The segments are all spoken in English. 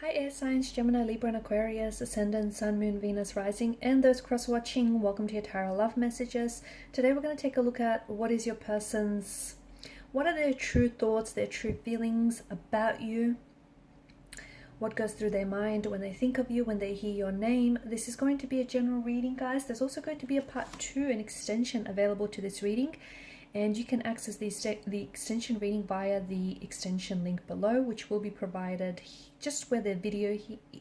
Hi air signs, Gemini, Libra and Aquarius, Ascendant, Sun, Moon, Venus, Rising, and those cross-watching, welcome to your Tarot Love Messages. Today we're going to take a look at what is your person's, what are their true thoughts, their true feelings about you, what goes through their mind when they think of you, when they hear your name. This is going to be a general reading, guys. There's also going to be a part 2, an extension available to this reading. And you can access the extension reading via the extension link below, which will be provided just where the video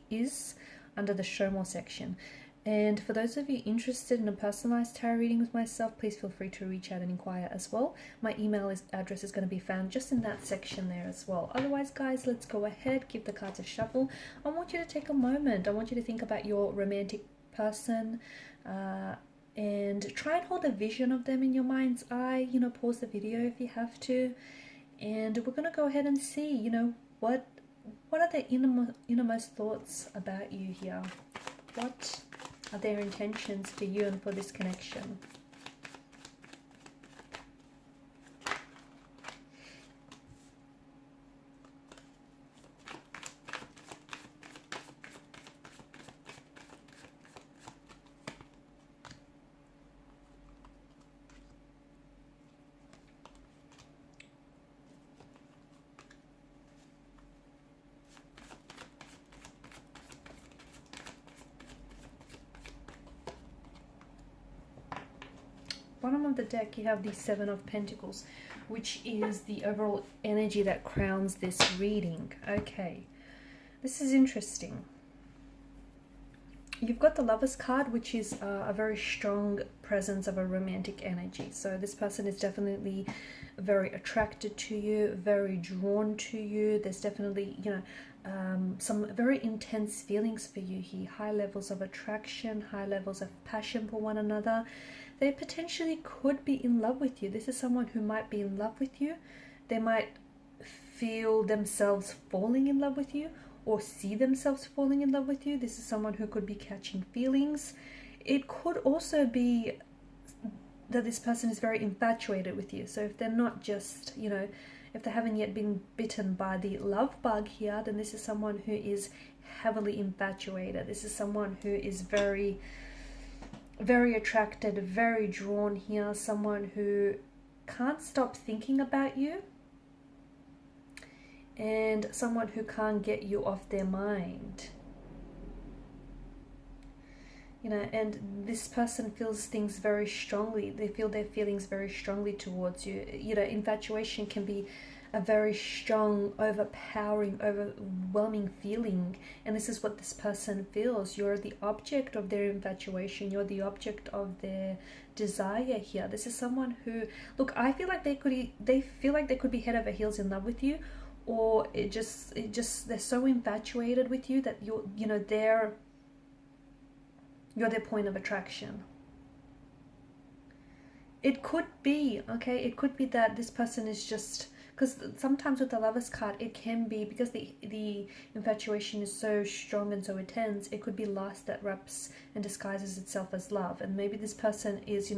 is under the show more section. And for those of you interested in a personalized tarot reading with myself, please feel free to reach out and inquire as well. My email address is going to be found just in that section there as well. Otherwise, guys, let's go ahead, give the cards a shuffle. I want you to take a moment. I want you to think about your romantic person, and try and hold a vision of them in your mind's eye. Pause the video if you have to, and we're going to go ahead and see what are their innermost thoughts about you here. What are their intentions for you and for this connection? Bottom of the deck, you have the Seven of Pentacles, which is the overall energy that crowns this reading. Okay, this is interesting. You've got the Lover's card, which is a very strong presence of a romantic energy. So this person is definitely very attracted to you, very drawn to you. There's definitely, some very intense feelings for you here. High levels of attraction, high levels of passion for one another. They potentially could be in love with you. This is someone who might be in love with you. They might feel themselves falling in love with you, or see themselves falling in love with you. This is someone who could be catching feelings. It could also be that this person is very infatuated with you. So if they're not just, if they haven't yet been bitten by the love bug here, then this is someone who is heavily infatuated. This is someone who is very, very attracted, very drawn here. Someone who can't stop thinking about you, and someone who can't get you off their mind. And this person feels things very strongly. They feel their feelings very strongly towards you. Infatuation can be a very strong, overpowering, overwhelming feeling. And this is what this person feels. You're the object of their infatuation. You're the object of their desire here. This is someone who, look, I feel like they feel like they could be head over heels in love with you, or it just they're so infatuated with you that you're their point of attraction. It could be, okay, it could be that this person is just, because sometimes with the Lover's card, it can be because the infatuation is so strong and so intense, it could be lust that wraps and disguises itself as love. And maybe this person is,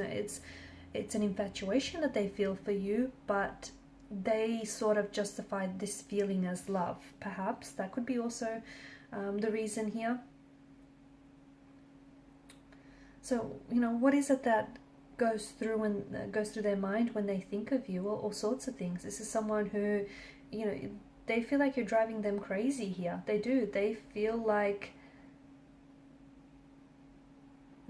it's an infatuation that they feel for you, but they sort of justify this feeling as love. Perhaps that could be also the reason here. So what is it that goes through their mind when they think of you? Well, all sorts of things. This is someone who, they feel like you're driving them crazy here. They do. They feel like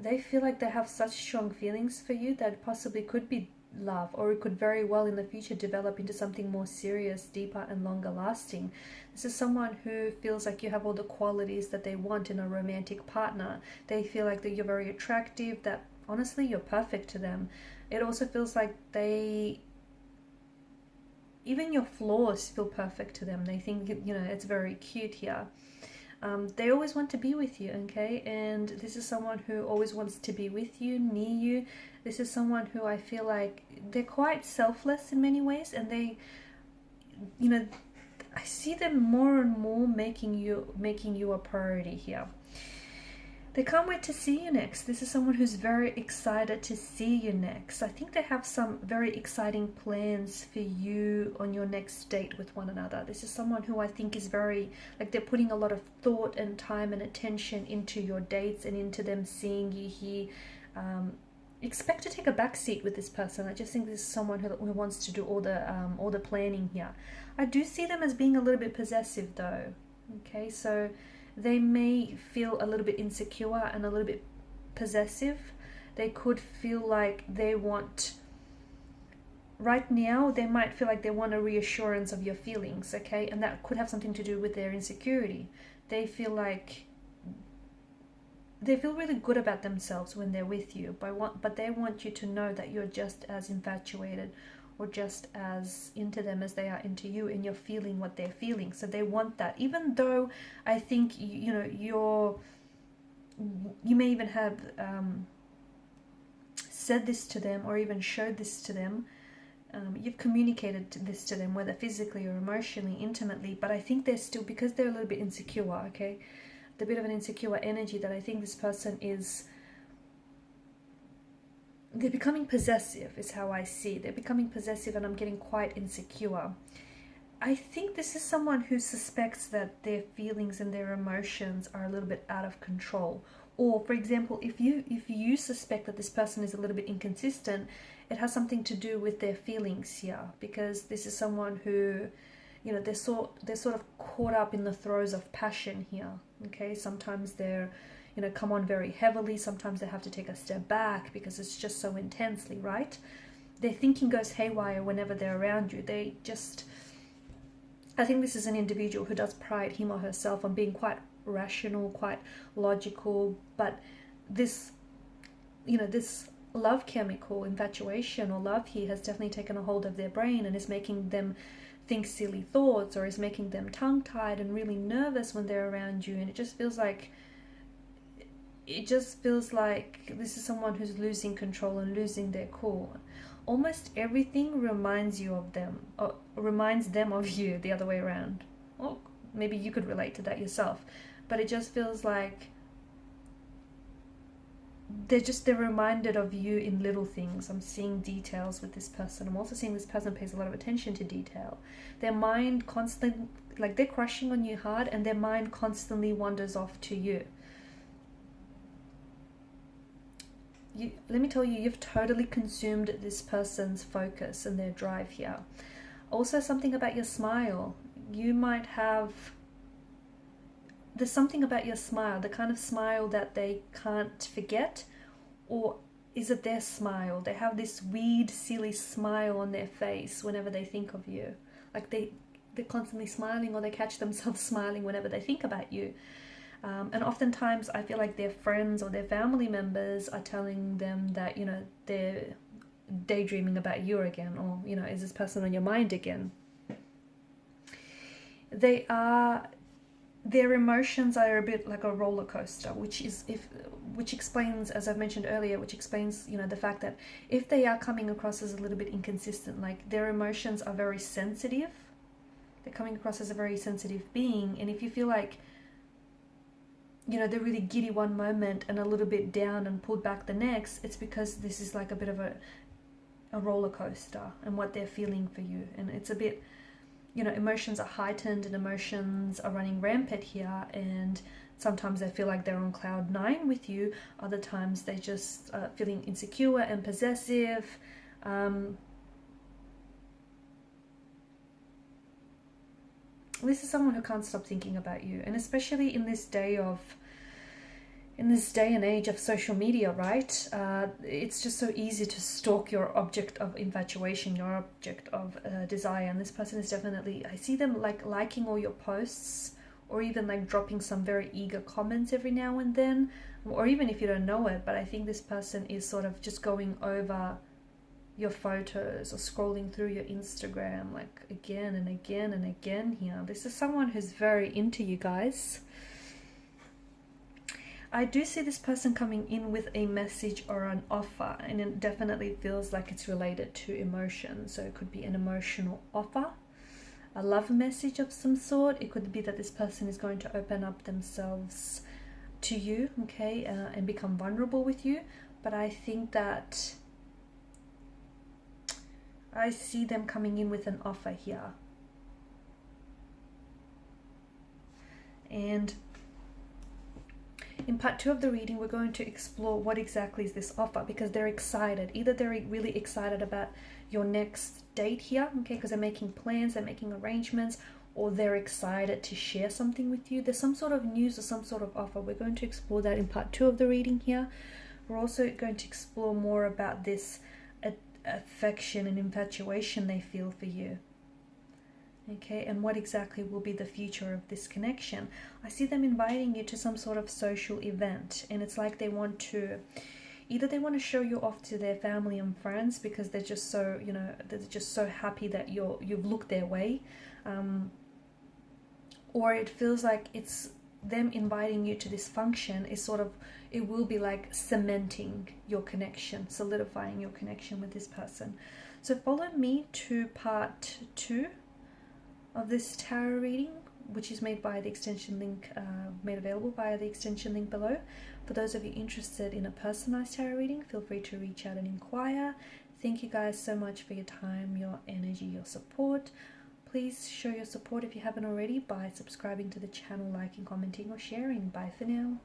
they have such strong feelings for you that possibly could be love, or it could very well in the future develop into something more serious, deeper and longer lasting. This is someone who feels like you have all the qualities that they want in a romantic partner. They feel like that you're very attractive, that honestly you're perfect to them. It also feels like even your flaws feel perfect to them. They think it's very cute here. They always want to be with you, okay? And this is someone who always wants to be with you, near you. This is someone who I feel like they're quite selfless in many ways, and they, I see them more and more making you a priority here. They can't wait to see you next. This is someone who's very excited to see you next. I think they have some very exciting plans for you on your next date with one another. This is someone who I think is very, like, they're putting a lot of thought and time and attention into your dates and into them seeing you here. Expect to take a back seat with this person. I just think this is someone who wants to do all the planning here. I do see them as being a little bit possessive though. Okay, so they may feel a little bit insecure and a little bit possessive. They could feel like they want, right now, they might feel like they want a reassurance of your feelings, okay? And that could have something to do with their insecurity. They feel really good about themselves when they're with you, but they want you to know that you're just as infatuated or just as into them as they are into you, and you're feeling what they're feeling. So they want that, even though I think you may even have said this to them or even showed this to them. You've communicated this to them, whether physically or emotionally, intimately, but I think they're still, because they're a little bit insecure, okay, the bit of an insecure energy, that I think this person is, they're becoming possessive is how I see. They're becoming possessive, and I'm getting quite insecure. I think this is someone who suspects that their feelings and their emotions are a little bit out of control. Or, for example, if you suspect that this person is a little bit inconsistent, it has something to do with their feelings here, because this is someone who, they're sort of caught up in the throes of passion here. Okay, sometimes they're come on very heavily. Sometimes they have to take a step back because it's just so intensely, right? Their thinking goes haywire whenever they're around you. I think this is an individual who does pride him or herself on being quite rational, quite logical, but this love chemical, infatuation or love here, has definitely taken a hold of their brain and is making them think silly thoughts, or is making them tongue-tied and really nervous when they're around you. And it just feels like this is someone who's losing control and losing their cool. Almost everything reminds you of them, or reminds them of you, the other way around. Or maybe you could relate to that yourself. But it just feels like they're reminded of you in little things. I'm seeing details with this person. I'm also seeing this person pays a lot of attention to detail. Their mind constantly, like, they're crushing on you hard, and their mind constantly wanders off to you. Let me tell you, you've totally consumed this person's focus and their drive here. Also, something about your smile. There's something about your smile, the kind of smile that they can't forget. Or is it their smile? They have this weird, silly smile on their face whenever they think of you. Like they're constantly smiling, or they catch themselves smiling whenever they think about you. And oftentimes I feel like their friends or their family members are telling them that, they're daydreaming about you again, or, is this person on your mind again? Their emotions are a bit like a roller coaster, which explains, as I've mentioned earlier, the fact that if they are coming across as a little bit inconsistent, like their emotions are very sensitive, they're coming across as a very sensitive being. And if you feel like, they're really giddy one moment and a little bit down and pulled back the next, it's because this is like a bit of a roller coaster and what they're feeling for you. And it's a bit, emotions are heightened and emotions are running rampant here, and sometimes they feel like they're on cloud 9 with you. Other times they just feeling insecure and possessive. This is someone who can't stop thinking about you, and especially in this day and age of social media, right? It's just so easy to stalk your object of infatuation, your object of desire. And this person is definitely, I see them like liking all your posts, or even like dropping some very eager comments every now and then, or even if you don't know it. But I think this person is sort of just going over your photos or scrolling through your Instagram like again and again and again here. This is someone who's very into you guys. I do see this person coming in with a message or an offer, and it definitely feels like it's related to emotion. So it could be an emotional offer, a love message of some sort. It could be that this person is going to open up themselves to you, okay, and become vulnerable with you. But I think that I see them coming in with an offer here. And in part 2 of the reading, we're going to explore what exactly is this offer, because they're excited. Either they're really excited about your next date here, okay, because they're making plans, they're making arrangements, or they're excited to share something with you. There's some sort of news or some sort of offer. We're going to explore that in part 2 of the reading here. We're also going to explore more about this affection and infatuation they feel for you. Okay, and what exactly will be the future of this connection. I see them inviting you to some sort of social event, and it's like they want to, either they want to show you off to their family and friends because they're just so, you know, they're just so happy that you've looked their way, or it feels like it's them inviting you to this function is sort of, it will be like cementing your connection, solidifying your connection with this person. So follow me to part 2 of this tarot reading, which is made by the extension link, made available via the extension link below. For those of you interested in a personalized tarot reading, feel free to reach out and inquire. Thank you guys so much for your time, your energy, your support. Please show your support if you haven't already by subscribing to the channel, liking, commenting, or sharing. Bye for now.